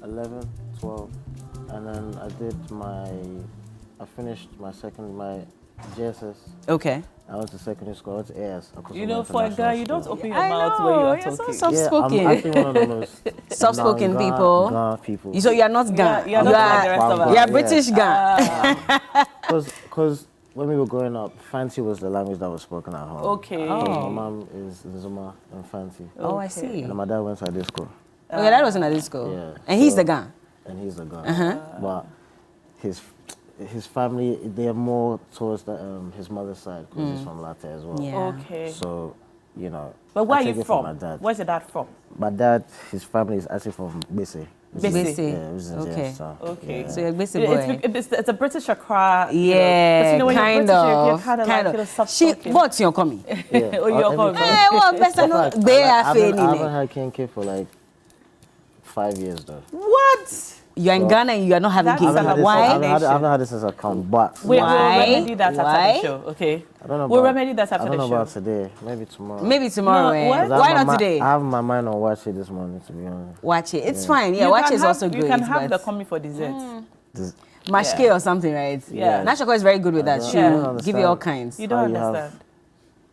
11, 12, and then I finished my GSS. Okay. I went to secondary school. I went to AS. You know, for a guy, you don't open your I mouth know, when you are you're talking. so soft-spoken. Yeah, I'm actually one of the most Soft-spoken people. Ghana people. So you're not Ghana. You're not like the rest of us. You're British Ghana. Because when we were growing up, Fanti was the language that was spoken at home. Okay. My mom is Zuma and Fanti. Oh, I see. And my dad went to a disco. Oh, your dad was in a disco. Yeah. And he's the Ghana. And he's the Ghana. But his family, they are more towards his mother's side because he's from Latte as well. Yeah. Okay. So, you know. But where I are take you it from? My dad. Where's your dad from? My dad, his family is actually from Bese. Bese. Yeah, it was in Okay. Jamestown. Okay. Yeah. So you're a Bese boy. It's a British Accra. Yeah, you know, when kind you're of. British, you're kind of like soft-spoken. What's your coming? Yeah. Oh, you're coming. Eh, what person no they are I feeling haven't it. had King K for like 5 years though. What? You're in Ghana and you are not having That's kids. a lot. Why? I haven't had this since I come, but We'll Why? remedy that Why? after the show, okay? I don't know. We'll about, remedy that I after don't the know show. about today. Maybe tomorrow. Maybe tomorrow. No, eh? what? 'Cause I Why have not today? I have my mind on Watch It this morning, to be honest. Watch it. It's fine. Yeah, You watch can it is have- also great. You can have the but coming for dessert. This, mashke or something, right? Yeah. Nashako is very good with that. don't- She'll I don't give you all understand. kinds. You don't you have- understand.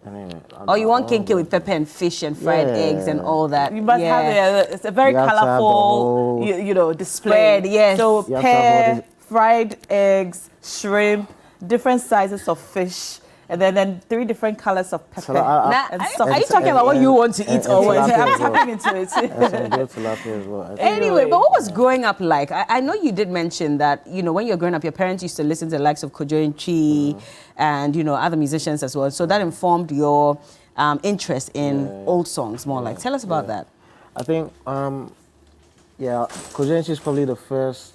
anyway. Or you want kinky with pepper and fish and fried Yeah. eggs and all that. You must yeah. have it's a very You have to have the colorful, whole- you know, display. Spread, yes. So You have to have all pear, fried eggs, shrimp, different sizes of fish, and then 3 different colors of pepper. So Now, and are stuff. you talking about what you want to eat or what? tilapia I'm as well. tapping into it. And some good tilapia as well. Anyway, but what was growing up like? I know you did mention that, you know, when you're growing up, your parents used to listen to the likes of Kojo and Chi and, you know, other musicians as well. So that informed your interest in old songs more like. Tell us about that. I think, Kojenchi is probably the first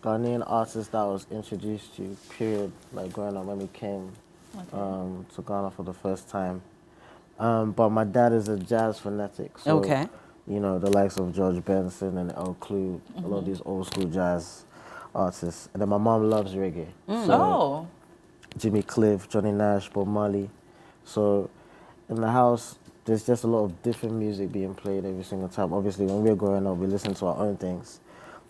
Ghanaian artist that I was introduced to, period, like growing up when we came to Ghana for the first time. But my dad is a jazz fanatic, so, Okay. you know, the likes of George Benson and El Clue, a lot of these old school jazz artists. And then my mom loves reggae. So Jimmy Cliff, Johnny Nash, Bob Marley. So in the house, there's just a lot of different music being played every single time. Obviously, when we were growing up, we listened to our own things.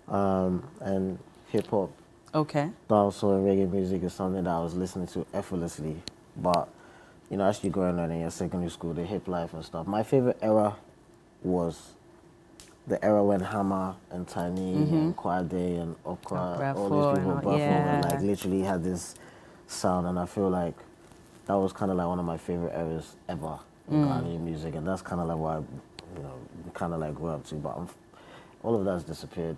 And hip-hop, Okay. dancehall and reggae music is something that I was listening to effortlessly. But, you know, as you growing up in your secondary school, the hip life and stuff, my favorite era was the era when Hammer and Tiny and Kwade and Okra, all these people, Buffalo, and like literally had this sound, and I feel like that was kind of like one of my favorite eras ever in Ghanaian music, and that's kind of like what I, you know, kind of like grew up to, but all of that's disappeared.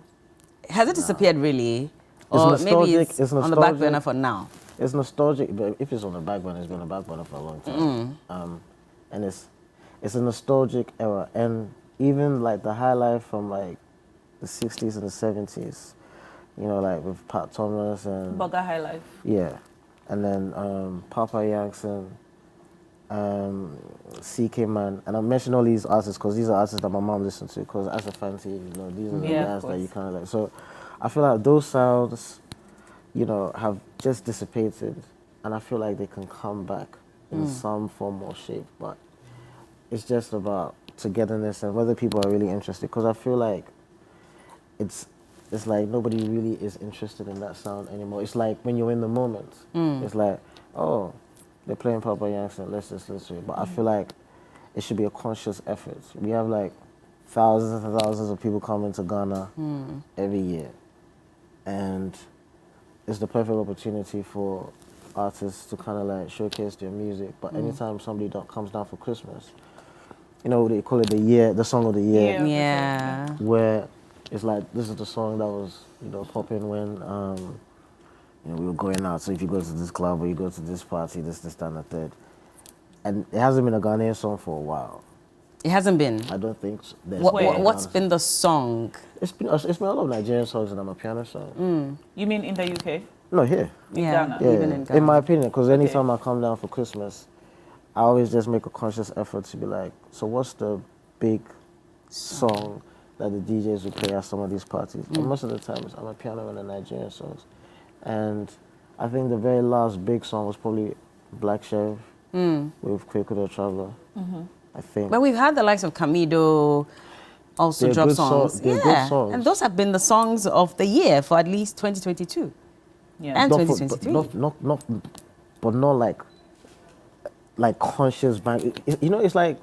Has it disappeared really? Or maybe it's on the back burner for now? It's nostalgic, but if it's on the back burner, it's been on the back burner for a long time. And it's a nostalgic era, and even like the Highlife from like the 60s and the 70s, you know, like with Pat Thomas and Bugger Highlife. yeah, and then Papa Yankson, CK Man, and I mention all these artists because these are artists that my mom listened to. Because as a fancy, you know, these are the guys that you kind of like. So I feel like those sounds, you know, have just dissipated, and I feel like they can come back in some form or shape. But it's just about togetherness and whether people are really interested. Because I feel like it's like nobody really is interested in that sound anymore. It's like when you're in the moment, it's like, oh, they're playing Papa Yankson, let's just listen to it. But I feel like it should be a conscious effort. We have like thousands and thousands of people coming to Ghana every year. And it's the perfect opportunity for artists to kind of like showcase their music. But anytime somebody comes down for Christmas, you know, they call it the song of the year. Yeah. Where it's like, this is the song that was, you know, popping when, you know, we were going out. So if you go to this club or you go to this party, this, that, and the third. And it hasn't been a Ghanaian song for a while. It hasn't been. I don't think so. What's been the song? It's been a lot of Nigerian songs and I'm a piano song. You mean in the UK? No, here. Ghana. Yeah, Even in Ghana. in my opinion, because anytime I come down for Christmas, I always just make a conscious effort to be like, so what's the big song that the DJs will play at some of these parties? And most of the time, I'm a piano and the Nigerian songs. And I think the very last big song was probably Black Sheriff with Kwaku the Traveler, I think. But we've had the likes of Camido, also drop songs. They're good songs. And those have been the songs of the year for at least 2022. Yeah. And Not 2023. but not like conscious bang. You know, it's like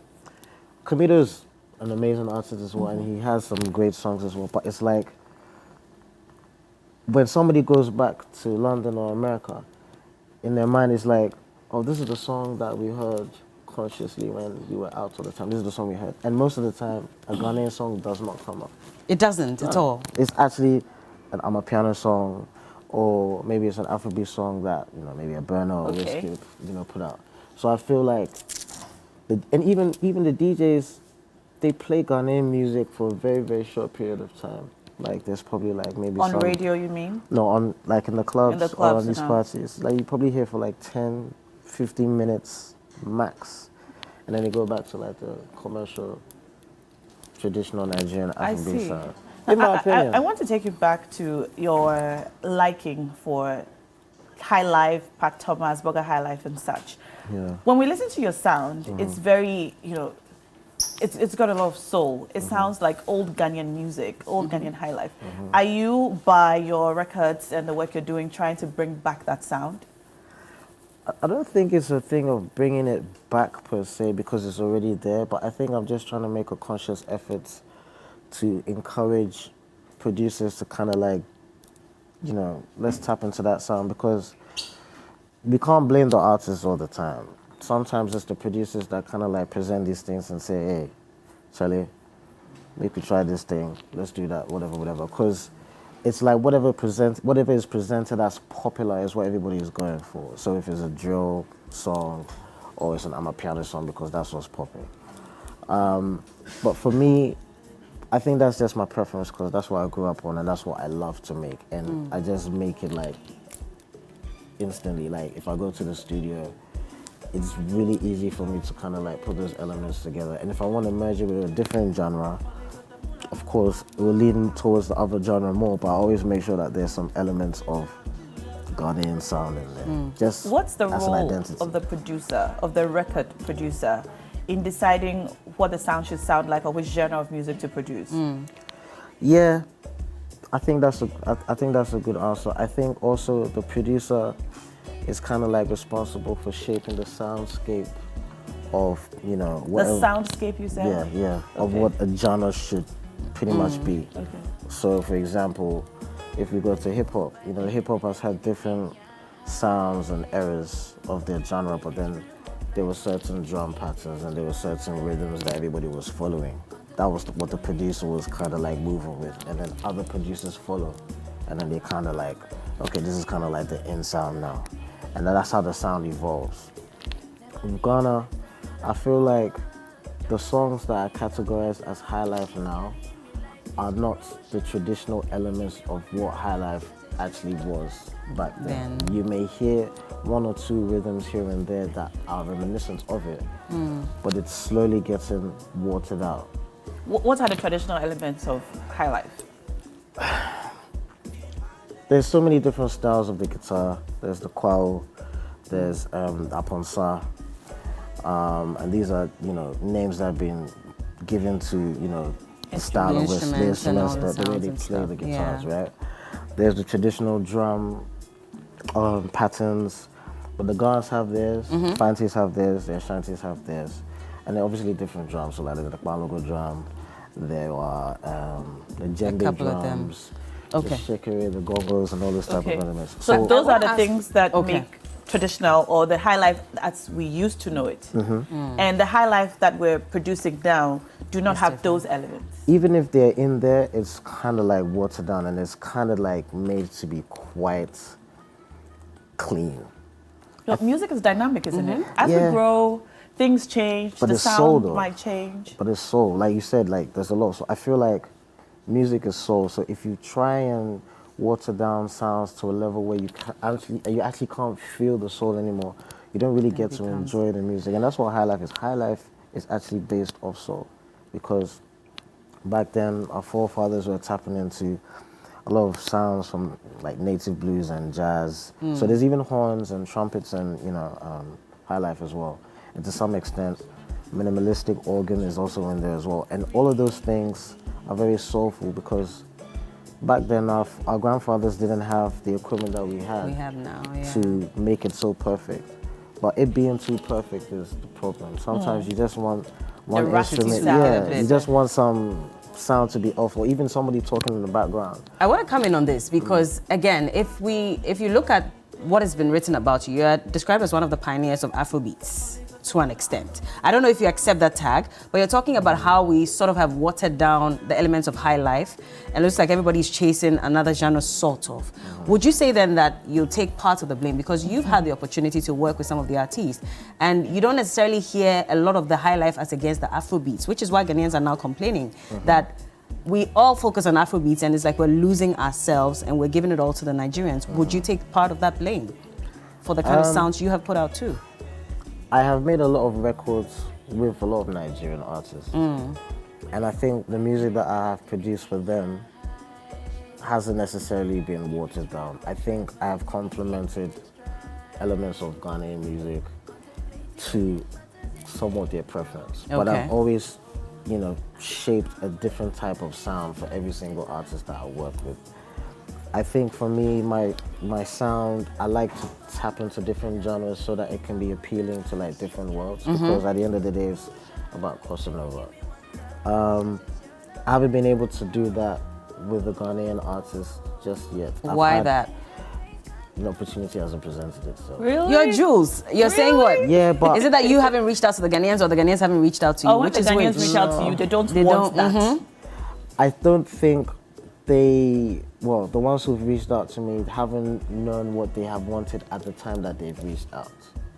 Kamido's an amazing artist as well, and he has some great songs as well. But it's like when somebody goes back to London or America, in their mind it's like, oh, this is the song that we heard consciously when we were out all the time. This is the song we heard. And most of the time, a Ghanaian song does not come up. It doesn't at all. It's actually an amapiano song, or maybe it's an Afrobeat song that, you know, maybe a Burner or Wizkid, you know, put out. So I feel like, and even the DJs, they play Ghanaian music for a very, very short period of time. Like there's probably like maybe on radio, you mean? No, on like in the clubs or on these no. parties. Like you probably hear for like 10, 15 minutes max, and then they go back to like the commercial, traditional Nigerian Afrobeat sound. In my opinion, I want to take you back to your liking for Highlife, Pat Thomas, Burger Highlife, and such. Yeah. When we listen to your sound, it's very, you know, it's got a lot of soul. It sounds like old Ghanaian music, old Ghanaian Highlife. Are you, by your records and the work you're doing, trying to bring back that sound? I don't think it's a thing of bringing it back per se because it's already there, but I think I'm just trying to make a conscious effort to encourage producers to kind of like, you know, let's tap into that sound, because we can't blame the artists all the time. Sometimes it's the producers that kind of like present these things and say, hey, Charlie, we could try this thing, let's do that, whatever. Because it's like whatever is presented as popular is what everybody is going for. So if it's a drill song or it's an amapiano song, because that's what's popping. But for me, I think that's just my preference because that's what I grew up on and that's what I love to make. And I just make it like instantly. Like if I go to the studio, it's really easy for me to kind of like put those elements together. And if I want to merge it with a different genre, of course, it will lean towards the other genre more, but I always make sure that there's some elements of Ghanaian sound in there. Just what's the as an role identity. of the producer, of the record producer, in deciding what the sound should sound like or which genre of music to produce? Yeah, I think that's a good answer. I think also the producer is kind of like responsible for shaping the soundscape of, you know, whatever, the soundscape, you said? Yeah, of what a genre should pretty much be. Okay. So, for example, if we go to hip hop, you know, hip hop has had different sounds and eras of their genre, but then there were certain drum patterns and there were certain rhythms that everybody was following. That was what the producer was kind of like moving with, and then other producers follow, and then they kind of like, okay, this is kind of like the in sound now, and that's how the sound evolves. In Ghana, I feel like the songs that are categorized as Highlife now are not the traditional elements of what Highlife actually was back then. You may hear one or two rhythms here and there that are reminiscent of it, but it's slowly getting watered out. What are the traditional elements of Highlife? There's so many different styles of the guitar. There's the kwao, there's the aponsa, and these are, you know, names that have been given to, you know, the style of the instruments, the way they play the guitars, right? There's the traditional drum patterns, but the Ghans have theirs, Fantis have theirs, the Ashantis have theirs, and they're obviously different drums. So like there's the Balogo drum, there are the djembe drums, the shekere, the gongos, and all this type of elements. So those are the things that make traditional, or the Highlife as we used to know it. And the Highlife that we're producing now do not have those elements. Even if they're in there, it's kind of like watered down and it's kind of like made to be quite clean. Look, music is dynamic, isn't it? As we grow, things change, but the it's sound soul, though. might change. But it's soul. Like you said, like there's a lot. So I feel like music is soul. So if you try and water down sounds to a level where you actually can't feel the soul anymore, you don't really get to enjoy the music. And that's what Highlife is. Highlife is actually based off soul, because back then our forefathers were tapping into a lot of sounds from like native blues and jazz. So there's even horns and trumpets and, you know, Highlife as well. And to some extent, minimalistic organ is also in there as well. And all of those things are very soulful because back then our grandfathers didn't have the equipment that we have now, to make it so perfect. But it being too perfect is the problem. Sometimes you just want one instrument. Yeah, you just want some sound to be off, or even somebody talking in the background. I want to come in on this because, again, if you look at what has been written about you, you're described as one of the pioneers of Afrobeats to an extent. I don't know if you accept that tag, but you're talking about how we sort of have watered down the elements of high life, and it looks like everybody's chasing another genre, sort of. Would you say then that you'll take part of the blame because you've had the opportunity to work with some of the artists, and you don't necessarily hear a lot of the high life as against the Afrobeats, which is why Ghanaians are now complaining that we all focus on Afrobeats and it's like we're losing ourselves and we're giving it all to the Nigerians. Would you take part of that blame for the kind of sounds you have put out too? I have made a lot of records with a lot of Nigerian artists. And I think the music that I have produced for them hasn't necessarily been watered down. I think I have complemented elements of Ghanaian music to somewhat their preference. Okay. But I've always, shaped a different type of sound for every single artist that I work with. I think for me, my sound, I like to tap into different genres so that it can be appealing to like different worlds, because at the end of the day, it's about crossing over. I haven't been able to do that with the Ghanaian artists just yet. Why that? The opportunity hasn't presented itself. Really? You're Juls. You're saying what? Yeah, but is it that you haven't reached out to the Ghanaians or the Ghanaians haven't reached out to you? Oh, when which the is Ghanaians which? reach out to you, they don't want that. I don't think the ones who've reached out to me haven't known what they have wanted at the time that they've reached out.